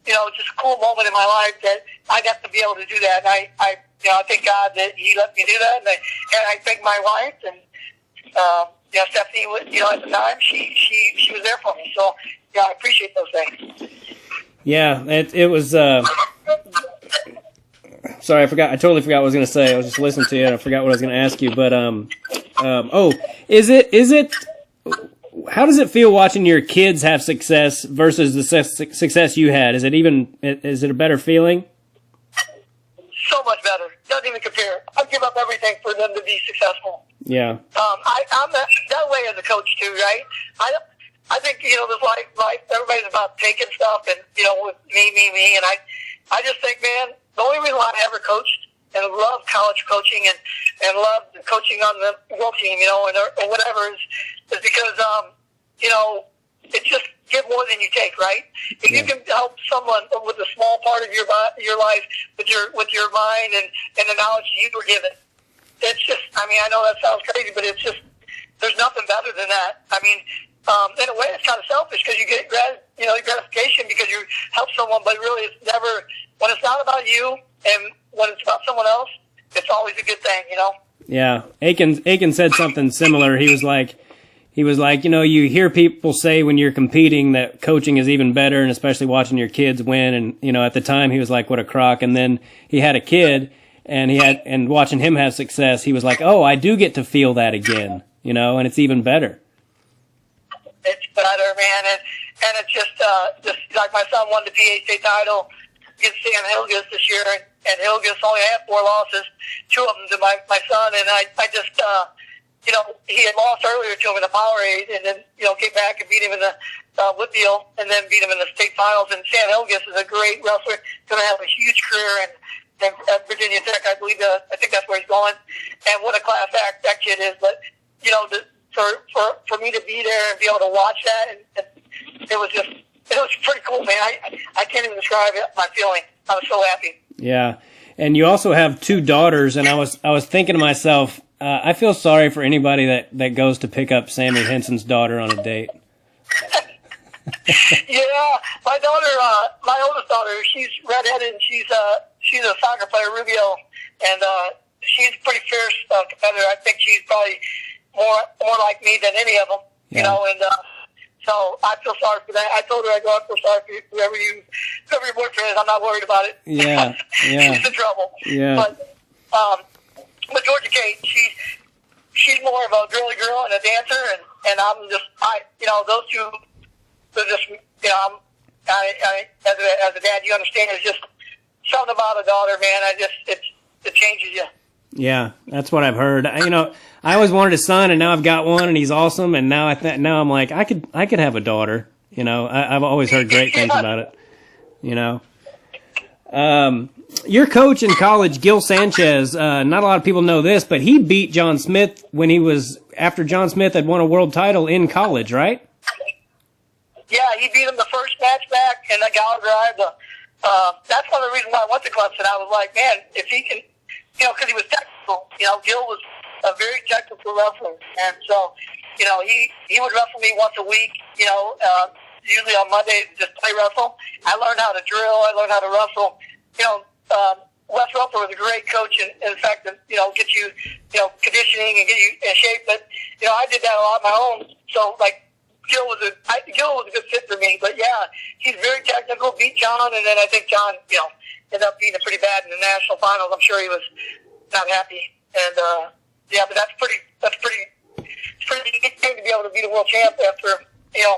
just a cool moment in my life that I got to be able to do that, and I thank God that He let me do that, and I thank my wife, and Stephanie, at the time, she was there for me. So, I appreciate those things. Yeah, it was. Sorry, I totally forgot what I was going to say. I was just listening to you, and I forgot what I was going to ask you. But is it? How does it feel watching your kids have success versus the success you had? Is it a better feeling? So much better. Doesn't even compare. I'd give up everything for them to be successful. Yeah. I'm that way as a coach too, right? I think there's life. Everybody's about taking stuff, and with me, and I just think, man, the only reason why I ever coached and loved college coaching and loved coaching on the world team, or whatever, is because it just give more than you take, right? If you can help someone with a small part of your life, with your mind and the knowledge you were given, it's just, I mean, I know that sounds crazy, but it's just, there's nothing better than that. I mean, in a way, it's kind of selfish because you get gratification because you help someone, but really, it's never, when it's not about you and when it's about someone else, it's always a good thing, you know. Yeah, Aiken said something similar. He was like, you know, you hear people say when you're competing that coaching is even better, and especially watching your kids win. And you know, at the time, he was like, "What a crock!" And then he had a kid, and watching him have success, he was like, "Oh, I do get to feel that again." You know, and it's even better. It's better, man, and it's just like my son won the PHA title against Sam Hilgis this year, and Hilgis only had 4 losses, 2 of them to my son, and I just, you know, he had lost earlier to him in the Powerade, and then, you know, came back and beat him in the Whitfield, and then beat him in the state finals, and Sam Hilgis is a great wrestler, going to have a huge career at Virginia Tech, I believe, I think that's where he's going, and what a class act that kid is, but, you know, for me to be there and be able to watch that, and it was pretty cool, man. I can't even describe my feeling. I was so happy. Yeah, and you also have 2 daughters, and I was thinking to myself, I feel sorry for anybody that goes to pick up Sammie Henson's daughter on a date. Yeah, my daughter, my oldest daughter, she's redheaded, and she's a soccer player, Rubio, and she's a pretty fierce competitor. I think she's probably more like me than any of them, you know, and so I feel sorry for that. I told her, I feel sorry for whoever your boyfriend is. I'm not worried about it. Yeah, yeah. She's in trouble. Yeah. But Georgia Kate, she's more of a girly girl and a dancer, and I'm just, you know, those two, they're just, you know, as a dad, you understand, it's just something about a daughter, man. It changes you. Yeah, that's what I've heard. You know, I always wanted a son, and now I've got one, and he's awesome. And now now I'm like, I could have a daughter. You know, I've always heard great things about it. You know, your coach in college, Gil Sanchez. Not a lot of people know this, but he beat John Smith after John Smith had won a world title in college, right? Yeah, he beat him the first match back in the Gala Drive. That's one of the reasons why I went to Clemson. I was like, man, if he can. You know, because he was technical. You know, Gil was a very technical wrestler, and so, you know, he would wrestle me once a week. You know, usually on Monday, just play wrestle. I learned how to drill. I learned how to wrestle. You know, Wes Roper was a great coach, in fact, you know, get you, you know, conditioning and get you in shape. But you know, I did that a lot on my own. So like, Gil was a good fit for me. But yeah, he's very technical. Beat John, and then I think John, you know, ended up being pretty bad in the national finals. I'm sure he was not happy. And yeah, but it's pretty neat thing to be able to be the world champ after, you know,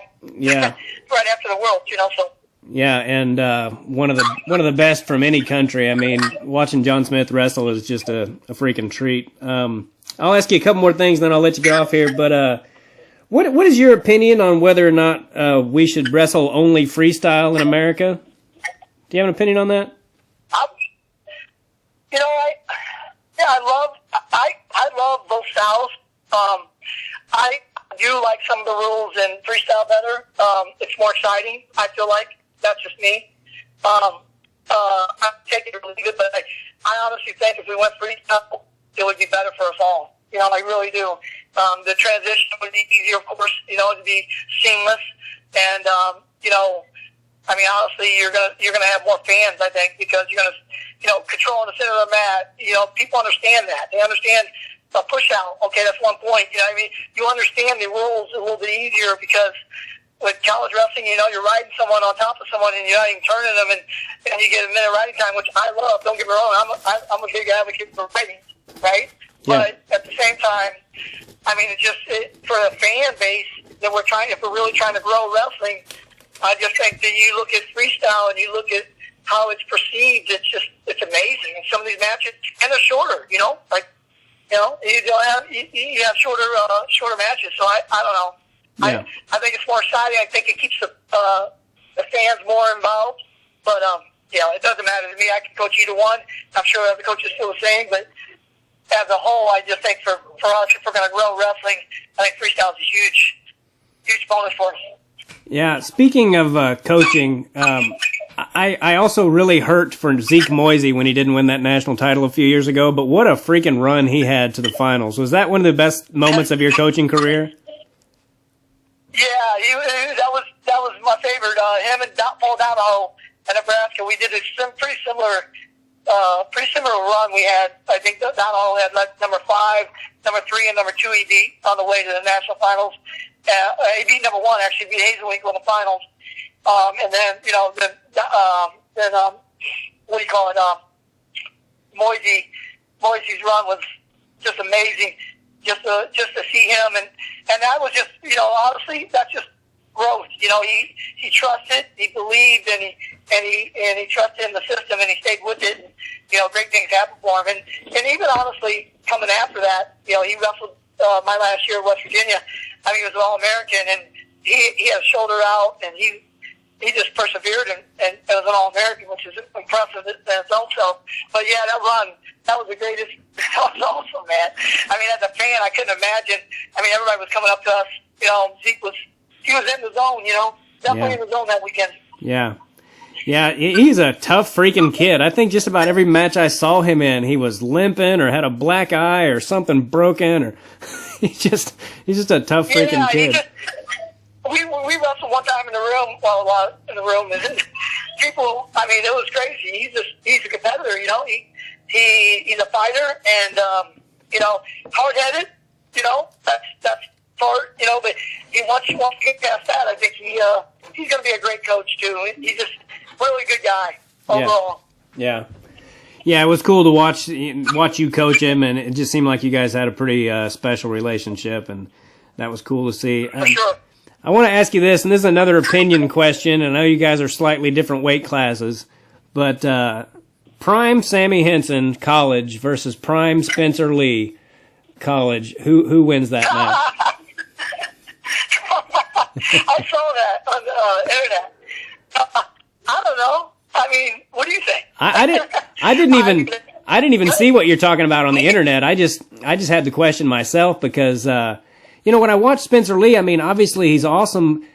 right after the world, you know. So yeah, and one of the best from any country. I mean, watching John Smith wrestle is just a freaking treat. I'll ask you a couple more things, then I'll let you get off here. But what is your opinion on whether or not we should wrestle only freestyle in America? Do you have an opinion on that? You know, I love both styles. I do like some of the rules in freestyle better. It's more exciting. I feel like that's just me. I take it or leave it, but I honestly think if we went freestyle, it would be better for us all. You know, I really do. The transition would be easier, of course. You know, it'd be seamless, and you know. I mean, honestly, you're gonna have more fans, I think, because you're gonna, you know, controlling the center of the mat. You know, people understand that. They understand the push out. Okay, that's one point. You know what I mean? You understand the rules a little bit easier because with college wrestling, you know, you're riding someone on top of someone and you're not even turning them, and you get a minute riding time, which I love. Don't get me wrong. I'm a big advocate for riding, right? Yeah. But at the same time, I mean, for the fan base that if we're really trying to grow wrestling. I just think that you look at freestyle and you look at how it's perceived, it's amazing. And some of these matches, and they're shorter, you know, like, you know, you have shorter matches. So I don't know. Yeah. I think it's more exciting. I think it keeps the fans more involved. But, yeah, it doesn't matter to me. I can coach either one. I'm sure other coaches feel the same, but as a whole, I just think for us, if we're going to grow wrestling, I think freestyle is a huge bonus for us. Yeah, speaking of coaching, I also really hurt for Zeke Moisey when he didn't win that national title a few years ago, but what a freaking run he had to the finals. Was that one of the best moments of your coaching career? Yeah, that was my favorite. Him and Paul Donahoe at Nebraska, we did a pretty similar run. We had, I think Donahoe had number 5, number 3, and number 2 he beat on the way to the national finals. He beat number 1, actually beat Hazelwinkle in the finals. And then, what do you call it? Moisey's run was just amazing. Just to see him, and that was just, honestly, that's just growth. He trusted, he believed, and he trusted in the system, and he stayed with it. And, great things happened for him. And even honestly, coming after that, he wrestled my last year at West Virginia. I mean, he was an All-American, and he had a shoulder out, and he just persevered and was an All-American, which is impressive in its own self. But yeah, that run, that was the greatest. That was awesome, man. I mean, as a fan, I couldn't imagine. I mean, everybody was coming up to us. Zeke was in the zone, definitely in the zone that weekend. Yeah. Yeah, he's a tough freaking kid. I think just about every match I saw him in, he was limping or had a black eye or something broken, or he's just a tough freaking kid. We wrestled one time in the room, and people, I mean, it was crazy. He's a competitor, he's a fighter, and hard-headed, that's part, but once you get past that, I think he's going to be a great coach too. He's just a really good guy overall. Yeah. Yeah, it was cool to watch you coach him, and it just seemed like you guys had a pretty special relationship, and that was cool to see. For sure. I want to ask you this, and this is another opinion question. I know you guys are slightly different weight classes, but prime Sammie Henson college versus prime Spencer Lee college, who wins that match? I saw that on the internet. I don't know. I mean, what do you think? I didn't even see what you're talking about on the internet. I just had the question myself because when I watch Spencer Lee, I mean, obviously he's awesome,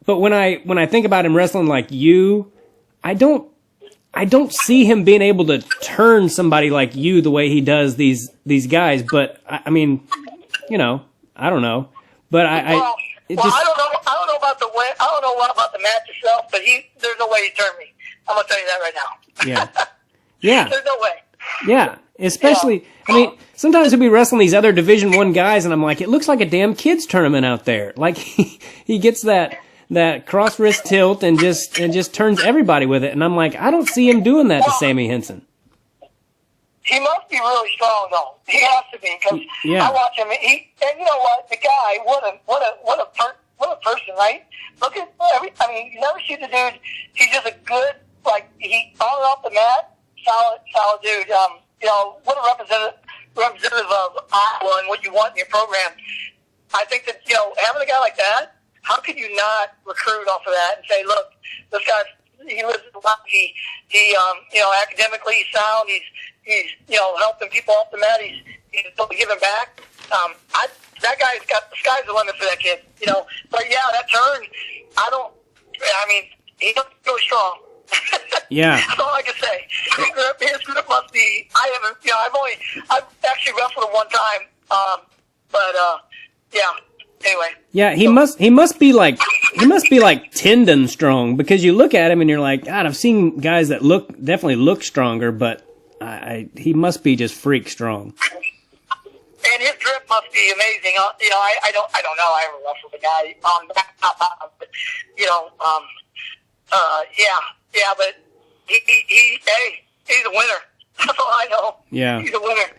but when I think about him wrestling like you, I don't see him being able to turn somebody like you the way he does these guys. But I mean, I don't know. But I don't know about the win. I don't know about the match itself. But there's no way he turned me. I'm gonna tell you that right now. Yeah. Yeah. There's no way. Yeah. Especially, I mean, sometimes he'll be wrestling these other Division I guys, and I'm like, it looks like a damn kids tournament out there. Like he gets that cross wrist tilt and just turns everybody with it, and I'm like, I don't see him doing that to Sammie Henson. He must be really strong, though. He has to be, because I watch him. And you know what? The guy, what a person, right? Look at you never see the dude. He's just a good, on and off the mat, solid dude. What a representative of Iowa and what you want in your program. I think that having a guy like that, how could you not recruit off of that and say, look, this guy, he lives a lot. He academically he's sound. He's helping people off the mat. He's giving back. That guy's got the sky's the limit for that kid. But yeah, that turn. He's really strong. Yeah. That's all I can say. His grip must be. I've actually wrestled him one time. Anyway. Yeah, he must be like tendon strong, because you look at him and you're like, God, I've seen guys that definitely look stronger, but he must be just freak strong. And his grip must be amazing. I don't know. I haven't wrestled a guy on that, but but he's a winner. That's all I know. Yeah. He's a winner.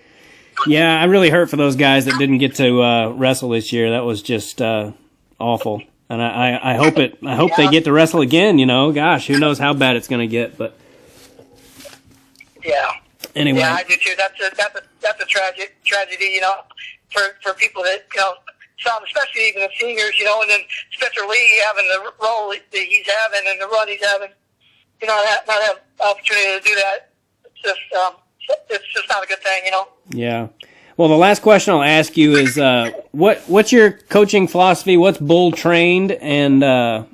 Yeah, I really hurt for those guys that didn't get to wrestle this year. That was just awful. And I hope they get to wrestle again, Gosh, who knows how bad it's going to get, but yeah. Anyway. Yeah, I do too. That's a tragedy, for people that, some, especially even the seniors, and then Spencer Lee having the role that he's having and the run he's having, not have opportunity to do that. It's just not a good thing, Yeah. Well, the last question I'll ask you is, what's your coaching philosophy? What's bull trained? And I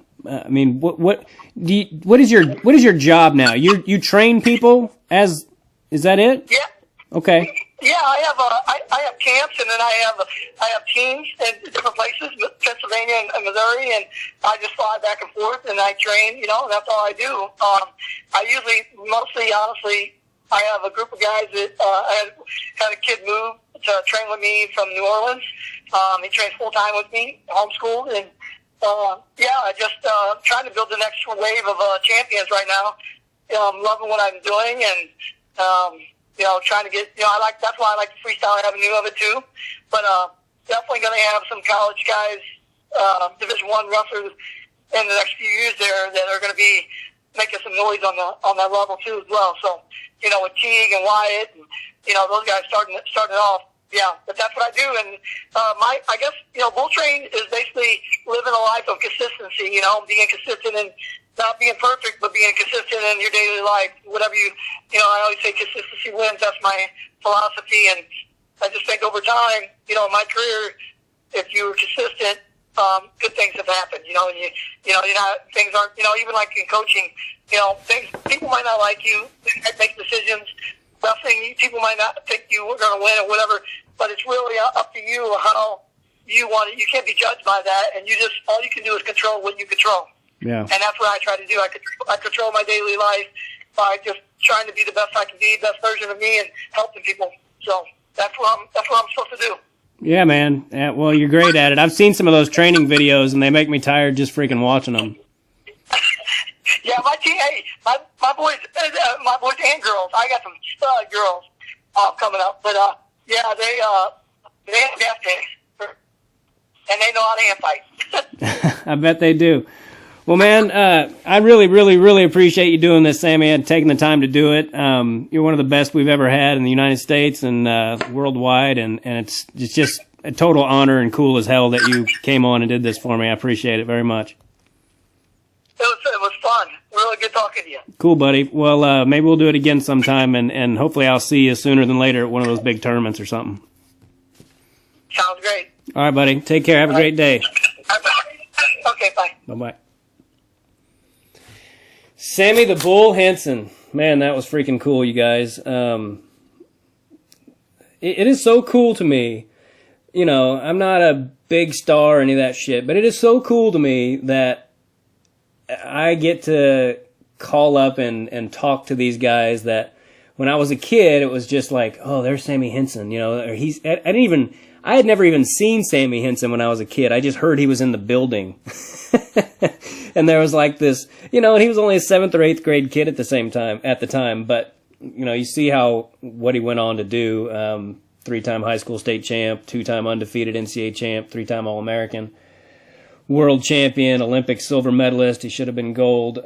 mean, what is your job now? You train people as, is that it? Yeah. Okay. Yeah, I have camps, and then I have teams in different places, Pennsylvania and Missouri, and I just fly back and forth and I train. You know, and that's all I do. I usually, mostly, honestly, I have a group of guys that I had a kid move to train with me from New Orleans. He trains full time with me, homeschooled, and I just trying to build the next wave of champions right now. I'm loving what I'm doing, and trying to get, that's why I like the freestyle avenue of it too. But definitely going to have some college guys, Division I wrestlers in the next few years there that are going to be making some noise on that level too as well. So, with Teague and Wyatt and, those guys starting off. Yeah, but that's what I do. And I guess, Bull Train is basically living a life of consistency, being consistent and not being perfect, but being consistent in your daily life. Whatever I always say consistency wins. That's my philosophy. And I just think over time, in my career, if you were consistent, good things have happened, and things aren't, even like in coaching, people might not like you, make decisions. Wrestling, people might not think you were going to win or whatever, but it's really up to you how you want it. You can't be judged by that, and all you can do is control what you control. Yeah. And that's what I try to do. I control my daily life by just trying to be the best I can be, best version of me, and helping people. So that's what I'm supposed to do. Yeah, man. Yeah, well, you're great at it. I've seen some of those training videos, and they make me tired just freaking watching them. Yeah, my boys and girls. I got some stud girls coming up, but they have death days, and they know how to hand fight. I bet they do. Well, man, I really, really, really appreciate you doing this, Sammie, and taking the time to do it. You're one of the best we've ever had in the United States and worldwide, and it's just a total honor and cool as hell that you came on and did this for me. I appreciate it very much. It was fun. Really good talking to you. Cool, buddy. Well, maybe we'll do it again sometime, and hopefully I'll see you sooner than later at one of those big tournaments or something. Sounds great. All right, buddy. Take care. Have a great day. Okay, bye. Bye-bye. Sammie the Bull Henson. Man, that was freaking cool, you guys. It is so cool to me. I'm not a big star or any of that shit, but it is so cool to me that I get to call up and talk to these guys that when I was a kid, it was just like, oh, there's Sammie Henson, or I had never even seen Sammie Henson when I was a kid. I just heard he was in the building. And there was like this, and he was only a 7th or 8th grade kid at the time, but you see what he went on to do, 3-time high school state champ, 2-time undefeated NCAA champ, 3-time All-American. World champion, Olympic silver medalist. He should have been gold.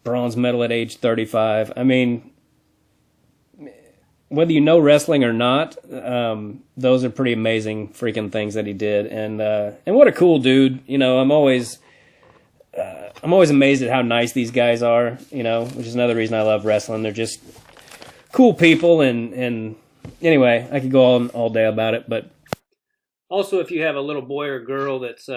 Bronze medal at age 35. I mean, whether you know wrestling or not, those are pretty amazing freaking things that he did. And what a cool dude. I'm always amazed at how nice these guys are, which is another reason I love wrestling. They're just cool people. And anyway, I could go on all day about it, but also, if you have a little boy or girl that's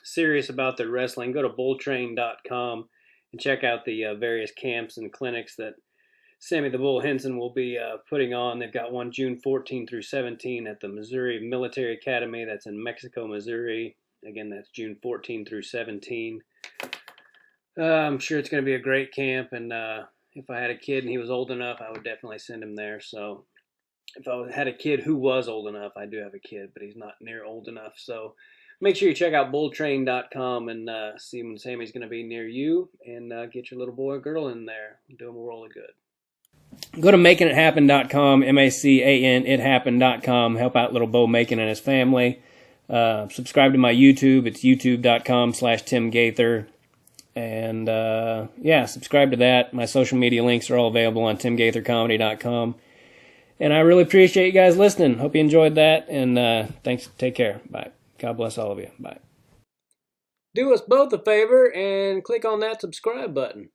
serious about their wrestling, go to bulltrain.com and check out the various camps and clinics that Sammie the Bull Henson will be putting on. They've got one June 14 through 17 at the Missouri Military Academy. That's in Mexico, Missouri. Again, that's June 14 through 17. I'm sure it's going to be a great camp, and if I had a kid and he was old enough, I would definitely send him there. So if I had a kid who was old enough, I do have a kid, but he's not near old enough. So make sure you check out bulltrain.com and see when Sammie's going to be near you, and get your little boy or girl in there. Do them a roll of good. Go to makingithappen.com, MACAN, ithappen.com. Help out little Bo Macon and his family. Subscribe to my YouTube. It's youtube.com/Tim Gaither. And subscribe to that. My social media links are all available on timgaithercomedy.com. And I really appreciate you guys listening. Hope you enjoyed that. And thanks. Take care. Bye. God bless all of you. Bye. Do us both a favor and click on that subscribe button.